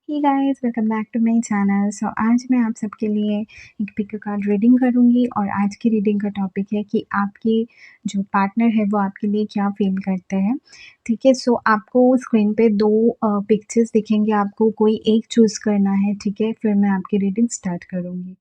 Hey guys welcome back to my channel. आज मैं आप सबके लिए एक पिक कार्ड रीडिंग करूँगी और आज की रीडिंग का टॉपिक है कि आपके जो पार्टनर है वो आपके लिए क्या फ़ील करते हैं। ठीक है, आपको स्क्रीन पे 2 पिक्चर्स दिखेंगे, आपको कोई एक चूज़ करना है। ठीक है, फिर मैं आपकी रीडिंग स्टार्ट करूँगी।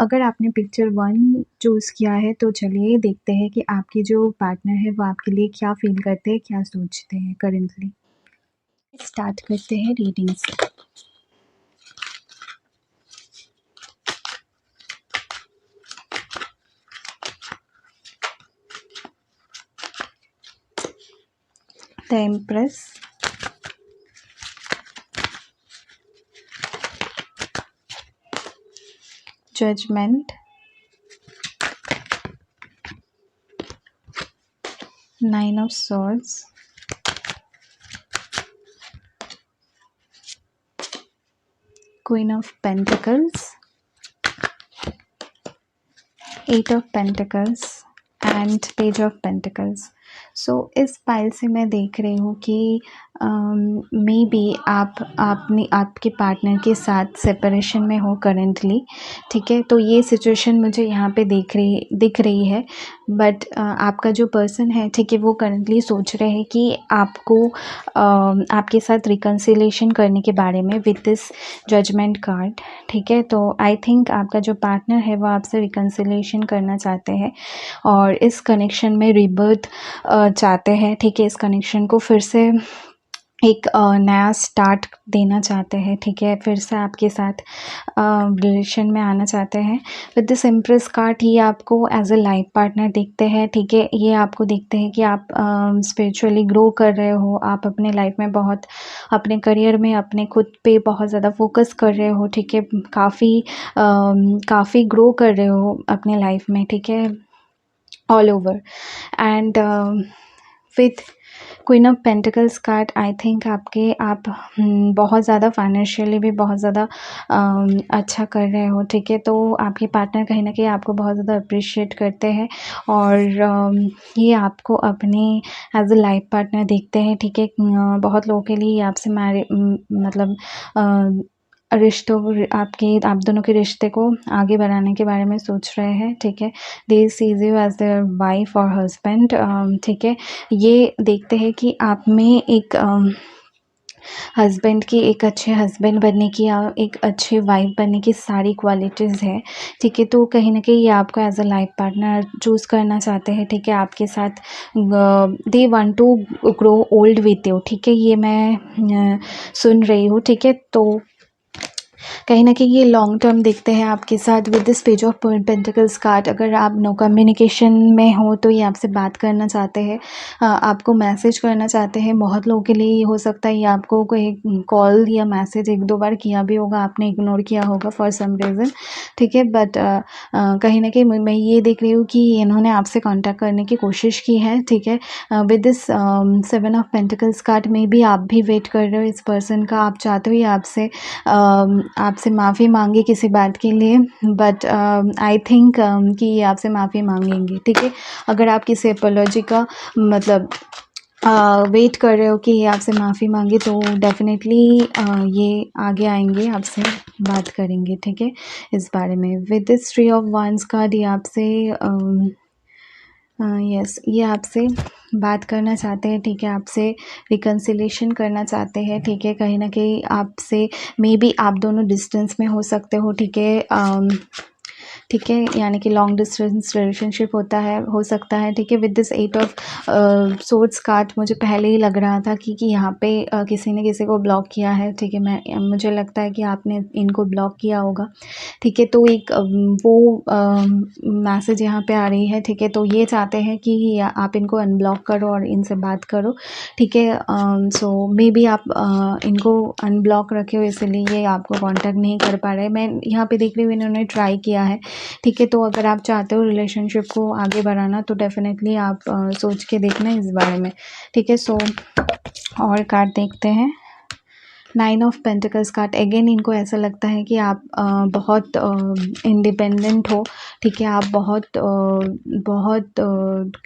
अगर आपने पिक्चर 1 चूज़ किया है तो चलिए देखते हैं कि आपके जो पार्टनर है वो आपके लिए क्या फ़ील करते हैं, क्या सोचते हैं करंटली। स्टार्ट करते हैं रीडिंग से। The empress, judgement, 9 of swords, queen of pentacles, 8 of pentacles and page of pentacles. इस फाइल से मैं देख रही हूँ कि मे बी आपके पार्टनर के साथ सेपरेशन में हो करंटली। ठीक है, तो ये सिचुएशन मुझे यहाँ पे दिख रही है। बट आपका जो पर्सन है, ठीक है, वो करंटली सोच रहे हैं कि आपके साथ रिकन्सिलेशन करने के बारे में विद दिस जजमेंट कार्ड। ठीक है, तो आई थिंक आपका जो पार्टनर है वो आपसे रिकन्सिलेशन करना चाहते हैं और इस कनेक्शन में रीबर्थ चाहते हैं। ठीक है, इस कनेक्शन को फिर से एक नया स्टार्ट देना चाहते हैं। ठीक है, फिर से आपके साथ रिलेशन में आना चाहते हैं। विद दिस एम्प्रेस कार्ड ये आपको एज अ लाइफ पार्टनर देखते हैं। ठीक है, ये आपको देखते हैं कि आप स्पिरिचुअली ग्रो कर रहे हो, आप अपने लाइफ में बहुत अपने करियर में अपने खुद पे बहुत ज़्यादा फोकस कर रहे हो। ठीक है, काफ़ी ग्रो कर रहे हो अपने लाइफ में। ठीक है, all over and with queen of pentacles card I think आप बहुत ज़्यादा फाइनेंशियली भी बहुत ज़्यादा अच्छा कर रहे हो। ठीक है, तो आपके पार्टनर कहीं ना कहीं आपको बहुत ज़्यादा अप्रिशिएट करते हैं और ये आपको अपने एज अ लाइफ पार्टनर देखते हैं। ठीक है, बहुत लोगों के लिए आपसे मतलब आप दोनों के रिश्ते को आगे बढ़ाने के बारे में सोच रहे हैं। ठीक है, they see you as their wife और हस्बैंड। ठीक है, ये देखते हैं कि आप में एक हस्बैंड की एक अच्छे हस्बैंड बनने की या एक अच्छे वाइफ बनने की सारी क्वालिटीज़ है। ठीक है, तो कहीं ना कहीं ये आपको as a life partner choose करना चाहते हैं। ठीक है, आपके साथ they want to grow old with you. ठीक है, ये मैं सुन रही हूँ। ठीक है, तो कहीं न कहीं ये लॉन्ग टर्म देखते हैं आपके साथ with this page of pentacles card. अगर आप नो कम्युनिकेशन में हो तो ये आपसे बात करना चाहते हैं, आपको मैसेज करना चाहते हैं। बहुत लोगों के लिए ये हो सकता है ये आपको कोई कॉल या मैसेज 1-2 बार किया भी होगा, आपने इग्नोर किया होगा फॉर सम रीज़न। ठीक है, बट कहीं न कहीं मैं ये देख रही हूँ कि इन्होंने आपसे कॉन्टैक्ट करने की कोशिश की है। ठीक है, with this 7 of pentacles card में भी आप भी वेट कर रहे हो इस पर्सन का। आप चाहते हो ये आपसे माफ़ी मांगे किसी बात के लिए, बट आई थिंक कि ये आपसे माफ़ी मांगेंगे। ठीक है, अगर आप किसी अपोलॉजी का मतलब वेट कर रहे हो कि ये आपसे माफ़ी मांगे तो डेफिनेटली ये आगे आएंगे, आपसे बात करेंगे। ठीक है, इस बारे में with this 3 of wands card ये आपसे यस, ये आपसे बात करना चाहते हैं। ठीक है, आपसे रिकन्सिलेशन करना चाहते हैं। ठीक है, कहीं ना कहीं आपसे मे बी आप दोनों डिस्टेंस में हो सकते हो। ठीक है, ठीक है, यानी कि लॉन्ग डिस्टेंस रिलेशनशिप हो सकता है। ठीक है, with this 8 of swords card मुझे पहले ही लग रहा था कि यहाँ पे किसी ने किसी को ब्लॉक किया है। ठीक है, मुझे लगता है कि आपने इनको ब्लॉक किया होगा। ठीक है, तो एक वो मैसेज यहाँ पे आ रही है। ठीक है, तो ये चाहते हैं कि आप इनको अनब्लॉक करो और इनसे बात करो। ठीक है, मे बी आप इनको अनब्लॉक रखे हो इसलिए ये आपको कांटेक्ट नहीं कर पा रहे। मैं यहाँ पे देख रही हूँ इन्होंने ट्राई किया है। ठीक है, तो अगर आप चाहते हो रिलेशनशिप को आगे बढ़ाना तो डेफिनेटली आप सोच के देखना इस बारे में। ठीक है, और कार्ड देखते हैं। Nine of pentacles card, again इनको ऐसा लगता है कि आप बहुत इंडिपेंडेंट हो, ठीक है, आप बहुत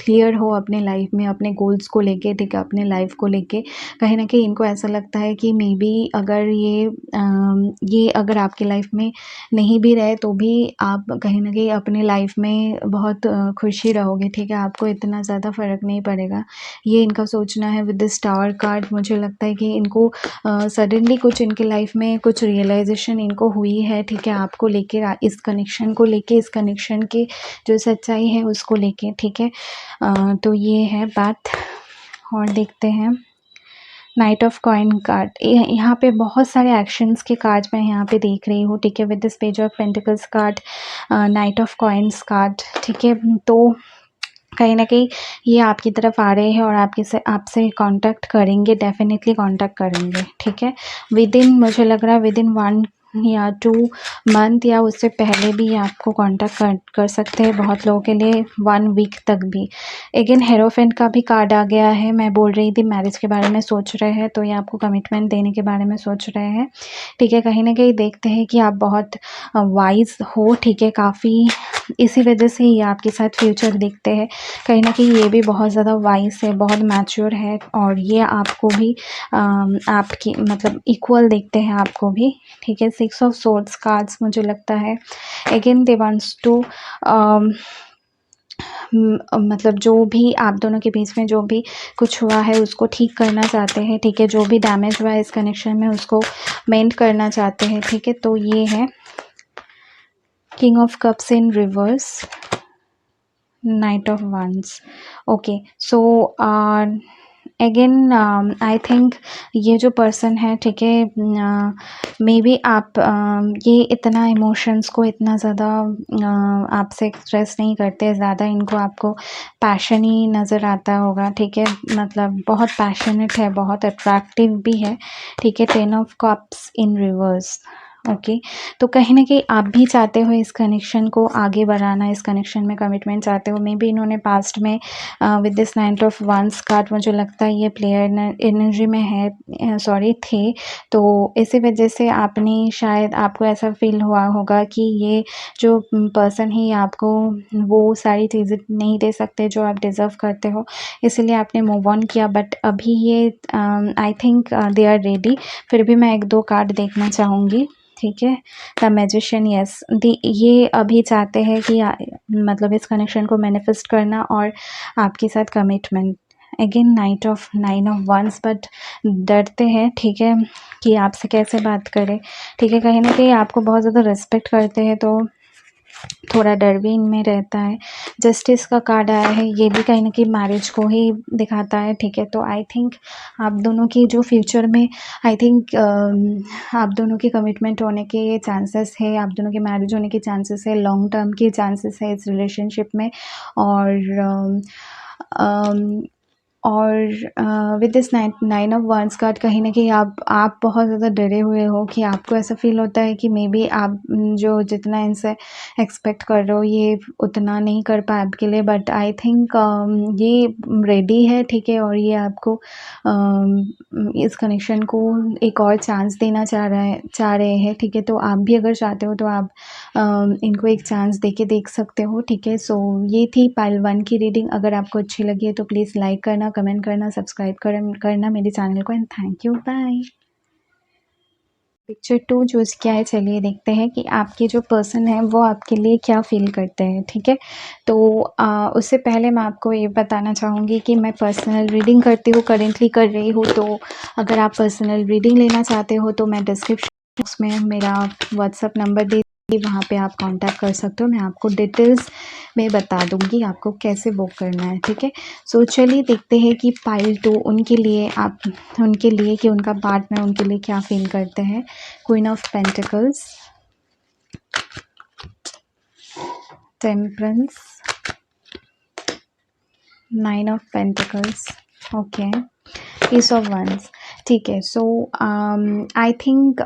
क्लियर हो अपने लाइफ में, अपने गोल्स को लेके, ठीक है, अपने लाइफ को लेके। कहीं ना कहीं इनको ऐसा लगता है कि मे बी अगर ये अगर आपकी लाइफ में नहीं भी रहे तो भी आप कहीं ना कहीं अपने लाइफ में बहुत खुशी रहोगे, ठीक है, आपको इतना ज़्यादा फ़र्क नहीं पड़ेगा, ये इनका सोचना है। विद दिस टावर कार्ड मुझे लगता है कि इनको सडनली कुछ इनके लाइफ में कुछ रियलाइजेशन इनको हुई है, ठीक है, आपको लेके, इस कनेक्शन को लेके, इस कनेक्शन की जो सच्चाई है उसको लेके, ठीक है। तो ये है बात। और देखते हैं नाइट ऑफ कॉइन कार्ड, यहाँ पे बहुत सारे एक्शंस के कार्ड मैं यहाँ पे देख रही हूँ, ठीक है। With this page of pentacles card, night of coins card, ठीक है। तो कहीं न कहीं ये आपकी तरफ आ रहे हैं और आपसे कांटेक्ट करेंगे, डेफ़िनेटली कांटेक्ट करेंगे, ठीक है। विदिन, मुझे लग रहा है विदिन 1 या 2 मंथ या उससे पहले भी आपको कांटेक्ट कर सकते हैं, बहुत लोगों के लिए 1 वीक तक भी। अगेन हेरोफेंट का भी कार्ड आ गया है। मैं बोल रही थी मैरिज के बारे में सोच रहे हैं, तो ये आपको कमिटमेंट देने के बारे में सोच रहे हैं, ठीक है। कहीं न कहीं देखते हैं कि आप बहुत वाइज़ हो, ठीक है, काफ़ी इसी वजह से ये आपके साथ फ्यूचर देखते हैं। कहीं न कहीं ये भी बहुत ज़्यादा वाइज़ है, बहुत मैच्योर है और ये आपको भी आपकी मतलब इक्वल देखते हैं आपको भी, ठीक है। 6 ऑफ सोर्ड्स कार्ड्स मुझे लगता है अगेन दे वांट्स टू मतलब जो भी आप दोनों के बीच में जो भी कुछ हुआ है उसको ठीक करना चाहते हैं, ठीक है। जो भी डैमेज हुआ है इस कनेक्शन में उसको मेंड करना चाहते हैं, ठीक है। तो ये है king of cups in reverse, knight of wands, okay. So again I think ये जो पर्सन है, ठीक है, मे बी आप ये इतना इमोशंस को इतना ज़्यादा आपसे एक्सप्रेस नहीं करते ज़्यादा, इनको आपको पैशन ही नज़र आता होगा, ठीक है। मतलब बहुत पैशनेट है, बहुत अट्रैक्टिव भी है, ठीक है। 10 of cups in reverse, okay. तो कहीं न कहीं आप भी चाहते हो इस कनेक्शन को आगे बढ़ाना, इस कनेक्शन में कमिटमेंट चाहते हो। मे बी इन्होंने पास्ट में with this knight of wands card मुझे लगता है ये प्लेयर एनर्जी में है, सॉरी थे। तो इसी वजह से आपने शायद आपको ऐसा फील हुआ होगा कि ये जो पर्सन है आपको वो सारी चीज़ें नहीं दे सकते जो आप डिज़र्व करते हो, इसीलिए आपने मूव ऑन किया। बट अभी ये I think they are ready. फिर भी मैं 1-2 कार्ड देखना चाहूँगी, ठीक है। द मैजिशियन, यस, ये अभी चाहते हैं कि मतलब इस कनेक्शन को मैनिफेस्ट करना और आपके साथ commitment. Again nine of wands, but डरते हैं, ठीक है, कि आपसे कैसे बात करें, ठीक है। कहीं ना कहीं आपको बहुत ज़्यादा रिस्पेक्ट करते हैं तो थोड़ा डर भी इनमें रहता है। जस्टिस का कार्ड आया है, ये भी कहीं न कहीं मैरिज को ही दिखाता है, ठीक है। तो आई थिंक आप दोनों की जो फ्यूचर में आई थिंक आप दोनों की कमिटमेंट होने के चांसेस है, आप दोनों की मैरिज होने के चांसेस है, लॉन्ग टर्म के चांसेस है इस रिलेशनशिप में। और with this nine of wands card, कहीं न कहीं आप बहुत ज़्यादा डरे हुए हो कि आपको ऐसा फ़ील होता है कि मे बी आप जो जितना इनसे एक्सपेक्ट कर रहे हो ये उतना नहीं कर पाए आपके लिए। बट आई थिंक ये रेडी है, ठीक है, और ये आपको इस कनेक्शन को एक और चांस देना चाह रहे हैं, ठीक है। तो आप भी अगर चाहते हो तो आप इनको एक चांस देके देख सकते हो, ठीक है। सो ये थी पाइल 1 की रीडिंग। अगर आपको अच्छी लगी है तो प्लीज़ लाइक करना, कमेंट करना, सब्सक्राइब करना मेरे चैनल को, and thank you, bye. Picture 2 choose किया है, चलिए देखते हैं कि आपके जो पर्सन है वो आपके लिए क्या फ़ील करते हैं, ठीक है। तो उससे पहले मैं आपको ये बताना चाहूँगी कि मैं पर्सनल रीडिंग करती हूँ, करेंटली कर रही हूँ। तो अगर आप पर्सनल रीडिंग लेना चाहते हो तो मैं डिस्क्रिप्शन बॉक्स में मेरा व्हाट्सअप नंबर दे दूँगी, वहाँ पे आप कांटेक्ट कर सकते हो। मैं आपको डिटेल्स में बता दूँगी आपको कैसे बुक करना है, ठीक है। सो चलिए देखते हैं कि पाइल 2 उनके लिए कि उनका पार्टनर उनके लिए क्या फ़ील करते हैं। Queen of pentacles, temperance, 9 of pentacles, okay, ace of wands, ठीक है। सो आई थिंक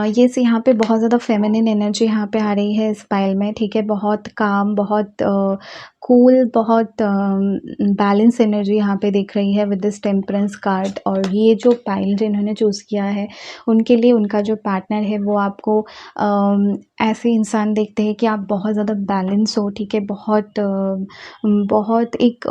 ये से यहाँ पे बहुत ज़्यादा फेमिनिन एनर्जी यहाँ पे आ रही है इस पाइल में, ठीक है। बहुत काम, बहुत कूल, बहुत बैलेंस एनर्जी यहाँ पे दिख रही है विद दिस टेम्परेंस कार्ड। और ये जो पाइल जिन्होंने चूज़ किया है, उनके लिए उनका जो पार्टनर है वो आपको ऐसे इंसान देखते हैं कि आप बहुत ज़्यादा बैलेंस हो, ठीक है, बहुत एक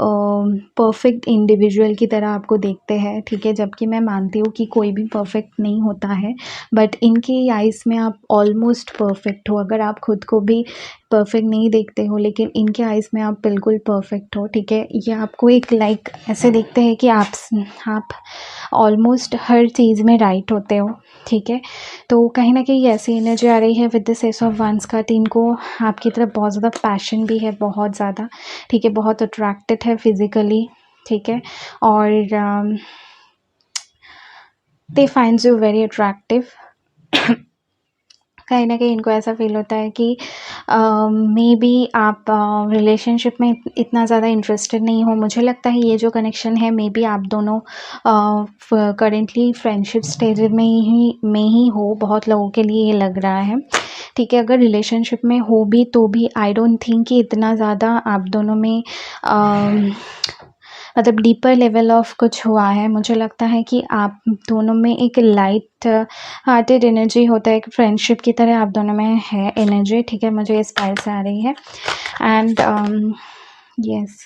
परफेक्ट इंडिविजुअल की तरह आपको देखते हैं, ठीक है। जबकि मैं मानती हूँ कि कोई भी परफेक्ट नहीं होता है, बट इनकी आइज़ में आप ऑलमोस्ट परफेक्ट हो। अगर आप खुद को भी परफेक्ट नहीं देखते हो, लेकिन इनके आइज़ में आप बिल्कुल परफेक्ट हो, ठीक है। ये आपको एक लाइक ऐसे देखते हैं कि आप ऑलमोस्ट हर चीज़ में राइट होते हो, ठीक है। तो कहीं न कहीं ऐसी एनर्जी आ रही है with this ace of wands card. इनको आपकी तरफ बहुत ज़्यादा पैशन भी है, बहुत ज़्यादा, ठीक है, बहुत अट्रैक्टेड है फिज़िकली, ठीक है। और दे फाइंड्स यू वेरी अट्रैक्टिव। कहीं न कहीं इनको ऐसा फ़ील होता है कि मे बी आप रिलेशनशिप में इतना ज़्यादा इंटरेस्टेड नहीं हो। मुझे लगता है ये जो कनेक्शन है, मे बी आप दोनों करेंटली फ्रेंडशिप स्टेज में ही हो, बहुत लोगों के लिए ये लग रहा है, ठीक है। अगर रिलेशनशिप में हो भी तो भी आई डोंट थिंक कि इतना ज़्यादा आप दोनों में मतलब डीपर लेवल ऑफ कुछ हुआ है। मुझे लगता है कि आप दोनों में एक लाइट हार्टेड एनर्जी होता है, एक फ्रेंडशिप की तरह आप दोनों में है एनर्जी, ठीक है। मुझे इस फाइल से आ रही है। एंड यस,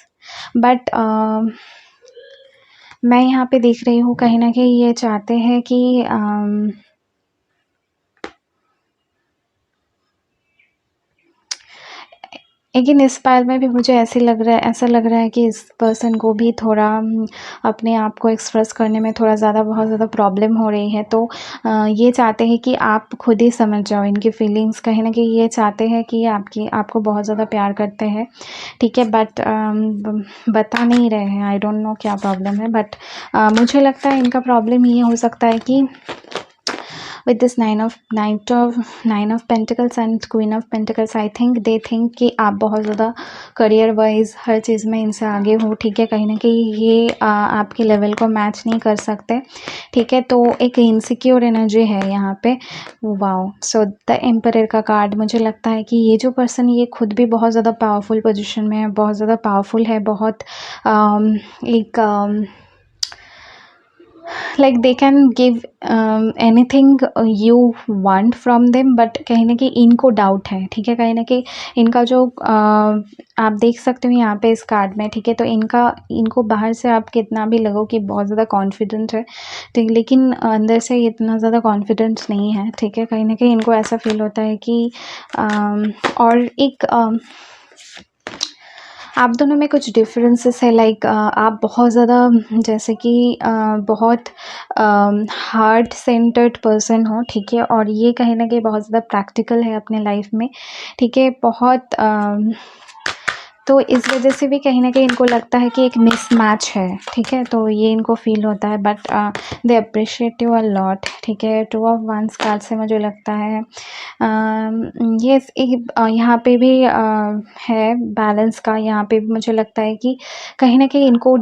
बट मैं यहाँ पे देख रही हूँ कहीं ना कहीं ये चाहते हैं कि लेकिन इस बार में भी मुझे ऐसा लग रहा है कि इस पर्सन को भी थोड़ा अपने आप को एक्सप्रेस करने में बहुत ज़्यादा प्रॉब्लम हो रही है। तो ये चाहते हैं कि आप खुद ही समझ जाओ इनकी फीलिंग्स। कहीं ना कहीं ये चाहते हैं कि आपको बहुत ज़्यादा प्यार करते हैं, ठीक है, बट बता नहीं रहे हैं। आई डोंट नो क्या प्रॉब्लम है, बट मुझे लगता है इनका प्रॉब्लम ये हो सकता है कि with this nine of pentacles and queen of pentacles, I think they think कि आप बहुत ज़्यादा करियर वाइज हर चीज़ में इनसे आगे हो, ठीक है। कहीं ना कहीं ये आपके लेवल को मैच नहीं कर सकते, ठीक है। तो एक इनसिक्योर एनर्जी है यहाँ पे। वाओ, सो द एम्परर का कार्ड, मुझे लगता है कि ये जो पर्सन, ये खुद भी बहुत ज़्यादा पावरफुल पोजिशन में है, बहुत ज़्यादा पावरफुल है, बहुत एक like they can give anything you want from them, but कहीं ना कहीं इनको डाउट है, ठीक है। कहीं ना कहीं इनका जो आप देख सकते हो यहाँ पे इस कार्ड में, ठीक है। तो इनको बाहर से आप कितना भी लगो कि बहुत ज़्यादा कॉन्फिडेंट है, ठीक, लेकिन अंदर से इतना ज़्यादा कॉन्फिडेंस नहीं है, ठीक है। कहीं ना कहीं इनको ऐसा फील होता है कि और एक आप दोनों में कुछ डिफरेंसेस है, लाइक आप बहुत ज़्यादा जैसे कि बहुत हार्ट सेंटर्ड पर्सन हो, ठीक है। और ये कहीं ना कहीं बहुत ज़्यादा प्रैक्टिकल है अपने लाइफ में, ठीक है, बहुत तो इस वजह से भी कहीं ना कहीं इनको लगता है कि एक मिसमैच है, ठीक है। तो ये इनको फील होता है, but they appreciate you a lot, ठीक है। टू ऑफ वंस कार्ड से मुझे लगता है ये एक यहाँ पे भी है बैलेंस का। यहाँ पे भी मुझे लगता है कि कहीं ना कहीं इनको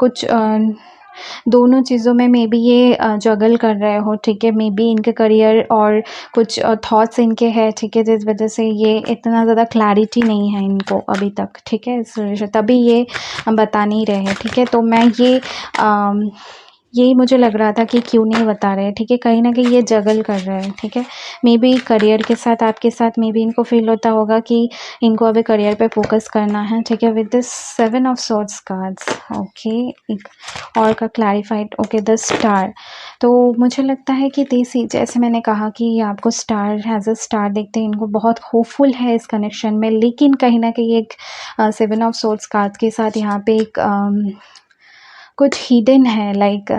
कुछ दोनों चीज़ों में मे बी ये जगल कर रहे हो, ठीक है। मे बी इनके करियर और कुछ थॉट्स इनके हैं, ठीक है, जिस वजह से ये इतना ज़्यादा क्लैरिटी नहीं है इनको अभी तक, ठीक है, इस वजह से तभी ये बता नहीं रहे हैं, ठीक है। तो मैं यही मुझे लग रहा था कि क्यों नहीं बता रहे, ठीक है। कहीं ना कहीं ये जगल कर रहे हैं, ठीक है। मे बी करियर के साथ आपके साथ मे बी इनको फील होता होगा कि इनको अभी करियर पे फोकस करना है, ठीक है। With this 7 of swords cards, okay, एक और का क्लैरिफाइड, ओके, द स्टार। तो मुझे लगता है कि देसी, जैसे मैंने कहा कि आपको स्टार एज अ स्टार देखते हैं, इनको बहुत होपफुल है इस कनेक्शन में, लेकिन कहीं ना कहीं एक 7 ऑफ सॉर्ड्स कार्ड्स के साथ यहाँ पे एक कुछ हिडन है, लाइक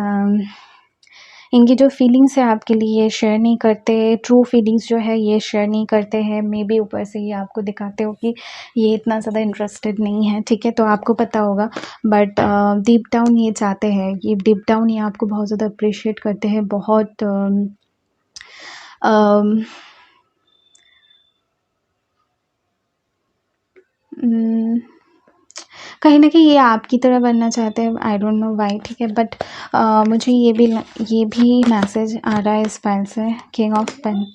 इनकी जो फीलिंग्स है आपके लिए ये शेयर नहीं करते, ट्रू फीलिंग्स जो है ये शेयर नहीं करते हैं। मे बी ऊपर से ये आपको दिखाते हो कि ये इतना ज़्यादा इंटरेस्टेड नहीं है, ठीक है, तो आपको पता होगा, बट डीप डाउन ये चाहते हैं, ये डीप डाउन ये आपको बहुत ज़्यादा अप्रिशिएट करते हैं, बहुत कहीं न कहीं ये आपकी तरह बनना चाहते हैं, आई डोंट नो व्हाई, ठीक है। बट मुझे ये भी मैसेज आ रहा है इस फाइल से, किंग ऑफ पेन,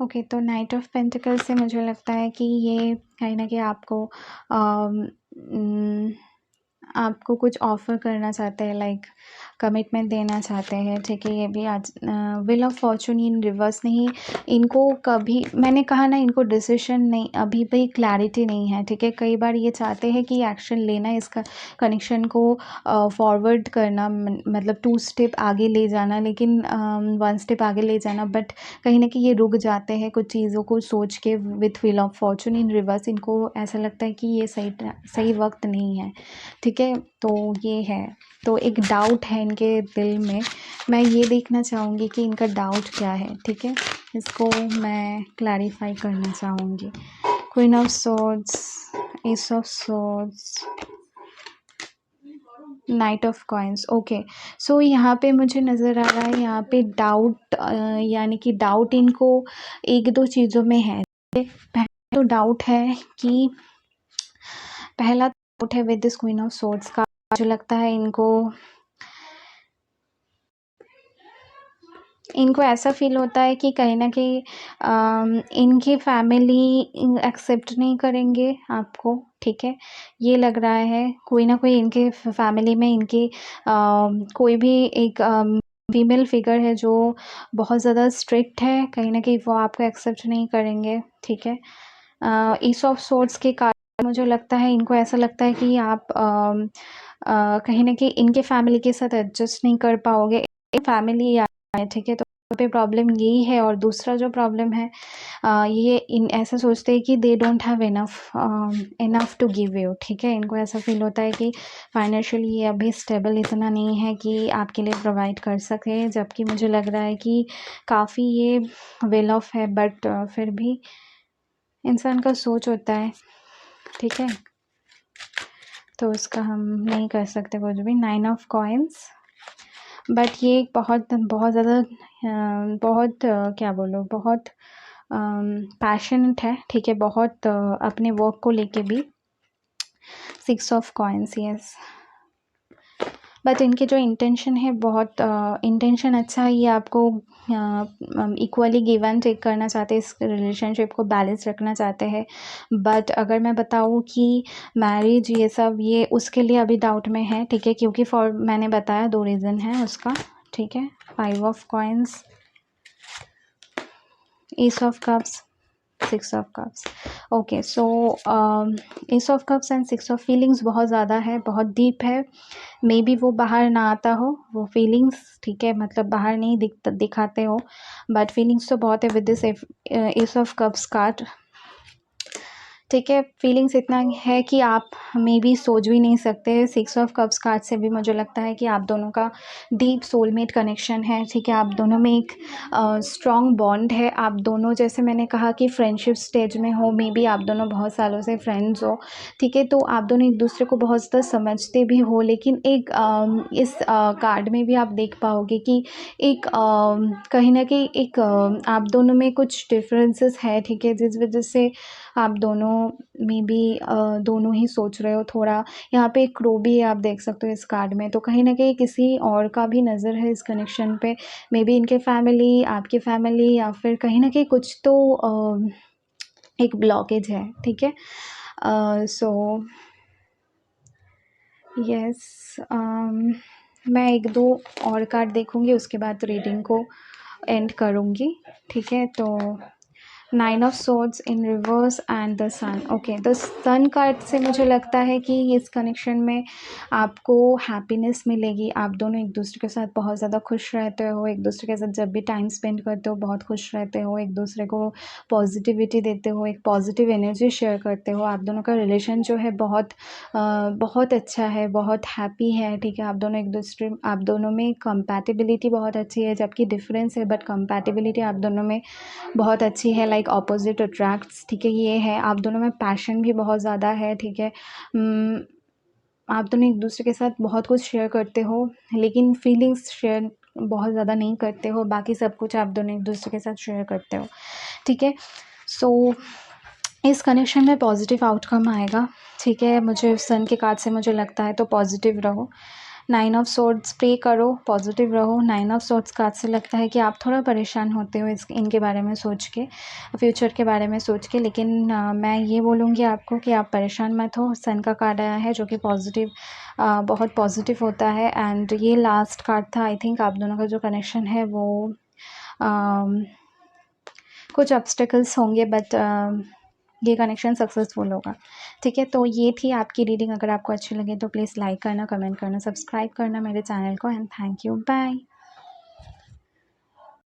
ओके, तो नाइट ऑफ पेंटिकल से मुझे लगता है कि ये कहीं न कहीं आपको कुछ ऑफ़र करना चाहते हैं, लाइक कमिटमेंट देना चाहते हैं, ठीक है? ये भी आज wheel of Fortune in reverse नहीं, इनको कभी मैंने कहा ना, इनको डिसीज़न नहीं, अभी भी क्लैरिटी नहीं है, ठीक है? कई बार ये चाहते हैं कि एक्शन लेना, इसका कनेक्शन को फॉरवर्ड करना, मतलब 2 स्टेप आगे ले जाना, लेकिन 1 स्टेप आगे ले जाना, बट कहीं न कहीं ये रुक जाते हैं कुछ चीज़ों को सोच के। With wheel of Fortune in reverse इनको ऐसा लगता है कि ये सही वक़्त नहीं है, ठीक है? तो ये है, तो एक डाउट है इनके दिल में, मैं ये देखना चाहूँगी कि इनका डाउट क्या है, ठीक है? इसको मैं क्लैरिफ़ाई करना चाहूँगी। Queen of swords, ace of swords, knight of coins. Okay, so यहाँ पे मुझे नज़र आ रहा है, यहाँ पे डाउट, यानी कि डाउट इनको 1-2 चीज़ों में है। पहला तो डाउट है कि पहला डाउट है with this queen of swords का, मुझे लगता है इनको ऐसा फ़ील होता है कि कहीं न कहीं इनकी फैमिली एक्सेप्ट नहीं करेंगे आपको, ठीक है? ये लग रहा है, कोई ना कोई इनके फैमिली में इनकी कोई भी एक फीमेल फिगर है जो बहुत ज़्यादा स्ट्रिक्ट है, कहीं न कहीं वो आपको एक्सेप्ट नहीं करेंगे, ठीक है? ईस ऑफ सोर्ड्स के कारण मुझे लगता है, इनको ऐसा लगता है कि आप कहीं न कहीं इनके फैमिली के साथ एडजस्ट नहीं कर पाओगे। फैमिली है, ठीक है? तो यहाँ पे प्रॉब्लम यही है, और दूसरा जो प्रॉब्लम है, ये इन ऐसा सोचते हैं कि they don't have enough to give you, ठीक है? इनको ऐसा फ़ील होता है कि फाइनेंशियली ये अभी स्टेबल इतना नहीं है कि आपके लिए प्रोवाइड कर सके, जबकि मुझे लग रहा है कि काफ़ी ये वेल ऑफ है, बट फिर भी इंसान का सोच होता है, ठीक है? तो उसका हम नहीं कर सकते कुछ भी। 9 ऑफ कॉइन्स, बट ये बहुत ज़्यादा क्या बोलूँ, बहुत पैशनेट है, ठीक है? बहुत अपने वर्क को लेके भी। 6 ऑफ कॉइन्स, यस, बट इनके जो इंटेंशन है, बहुत इंटेंशन अच्छा है, ये आपको इक्वली गिव एंड टेक करना चाहते हैं, इस रिलेशनशिप को बैलेंस रखना चाहते हैं। बट अगर मैं बताऊँ कि मैरिज ये सब, ये उसके लिए अभी डाउट में है, ठीक है? क्योंकि मैंने बताया 2 रीज़न है उसका, ठीक है? 5 of coins, S of cups, 6 of cups. Okay, so S of cups and 6 of feelings बहुत ज़्यादा है, बहुत डीप है। मे बी वो बाहर ना आता हो वो फीलिंग्स, ठीक है? मतलब बाहर नहीं दिखाते हो, बट फीलिंग्स तो बहुत है with this ace of cups card, ठीक है? फीलिंग्स इतना है कि आप मे बी सोच भी नहीं सकते। 6 ऑफ कप्स कार्ड से भी मुझे लगता है कि आप दोनों का डीप सोलमेट कनेक्शन है, ठीक है? आप दोनों में एक स्ट्रॉन्ग बॉन्ड है। आप दोनों, जैसे मैंने कहा कि फ्रेंडशिप स्टेज में हो, मे बी आप दोनों बहुत सालों से फ्रेंड्स हो, ठीक है? तो आप दोनों एक दूसरे को बहुत ज़्यादा समझते भी हो, लेकिन एक इस कार्ड में भी आप देख पाओगे कि एक कहीं न कहीं एक आप दोनों में कुछ डिफरेंसेस है, ठीक है? जिस वजह से आप दोनों मे बी दोनों ही सोच रहे हो थोड़ा। यहाँ पे एक क्रो भी आप देख सकते हो इस कार्ड में, तो कहीं न कहीं किसी और का भी नज़र है इस कनेक्शन पे। मे बी इनके फैमिली, आपकी फैमिली, या फिर कहीं न कहीं कुछ तो एक ब्लॉकेज है, ठीक है? सो यस, मैं 1-2 और कार्ड देखूँगी, उसके बाद रीडिंग को एंड करूँगी, ठीक है? तो 9 of swords in reverse and the sun. Okay, the sun card से मुझे लगता है कि इस कनेक्शन में आपको हैप्पीनेस मिलेगी। आप दोनों एक दूसरे के साथ बहुत ज़्यादा खुश रहते हो, एक दूसरे के साथ जब भी टाइम स्पेंड करते हो बहुत खुश रहते हो, एक दूसरे को पॉजिटिविटी देते हो, एक पॉजिटिव एनर्जी शेयर करते हो। आप दोनों का रिलेशन जो है बहुत अच्छा है, बहुत हैप्पी है, ठीक है? आप दोनों में कंपैटिबिलिटी बहुत अच्छी है, जबकि डिफरेंस है, बट कंपैटिबिलिटी आप दोनों में बहुत अच्छी है, लाइक ऑपोजिट अट्रैक्ट्स, ठीक है? ये है, आप दोनों में पैशन भी बहुत ज़्यादा है, ठीक है? आप दोनों एक दूसरे के साथ बहुत कुछ शेयर करते हो, लेकिन फीलिंग्स शेयर बहुत ज़्यादा नहीं करते हो, बाकी सब कुछ आप दोनों एक दूसरे के साथ शेयर करते हो, ठीक है? सो इस कनेक्शन में पॉजिटिव आउटकम आएगा, ठीक है? मुझे सन के कार्ड से मुझे लगता है, तो पॉजिटिव रहो। नाइन ऑफ सोर्ड्स, प्रे करो, पॉजिटिव रहो। नाइन ऑफ सोर्ड्स कार्ड से लगता है कि आप थोड़ा परेशान होते हो इनके बारे में सोच के, फ्यूचर के बारे में सोच के, लेकिन मैं ये बोलूँगी आपको कि आप परेशान मत हो। सन का कार्ड आया है जो कि पॉजिटिव, बहुत पॉजिटिव होता है। एंड ये लास्ट कार्ड था। आई थिंक आप दोनों का जो कनेक्शन है वो कुछ ऑब्स्टेकल्स होंगे, बट ये कनेक्शन सक्सेसफुल होगा। ठीक है, तो ये थी आपकी रीडिंग। अगर आपको अच्छी लगे तो प्लीज़ लाइक करना, कमेंट करना, सब्सक्राइब करना मेरे चैनल को। And thank you, bye.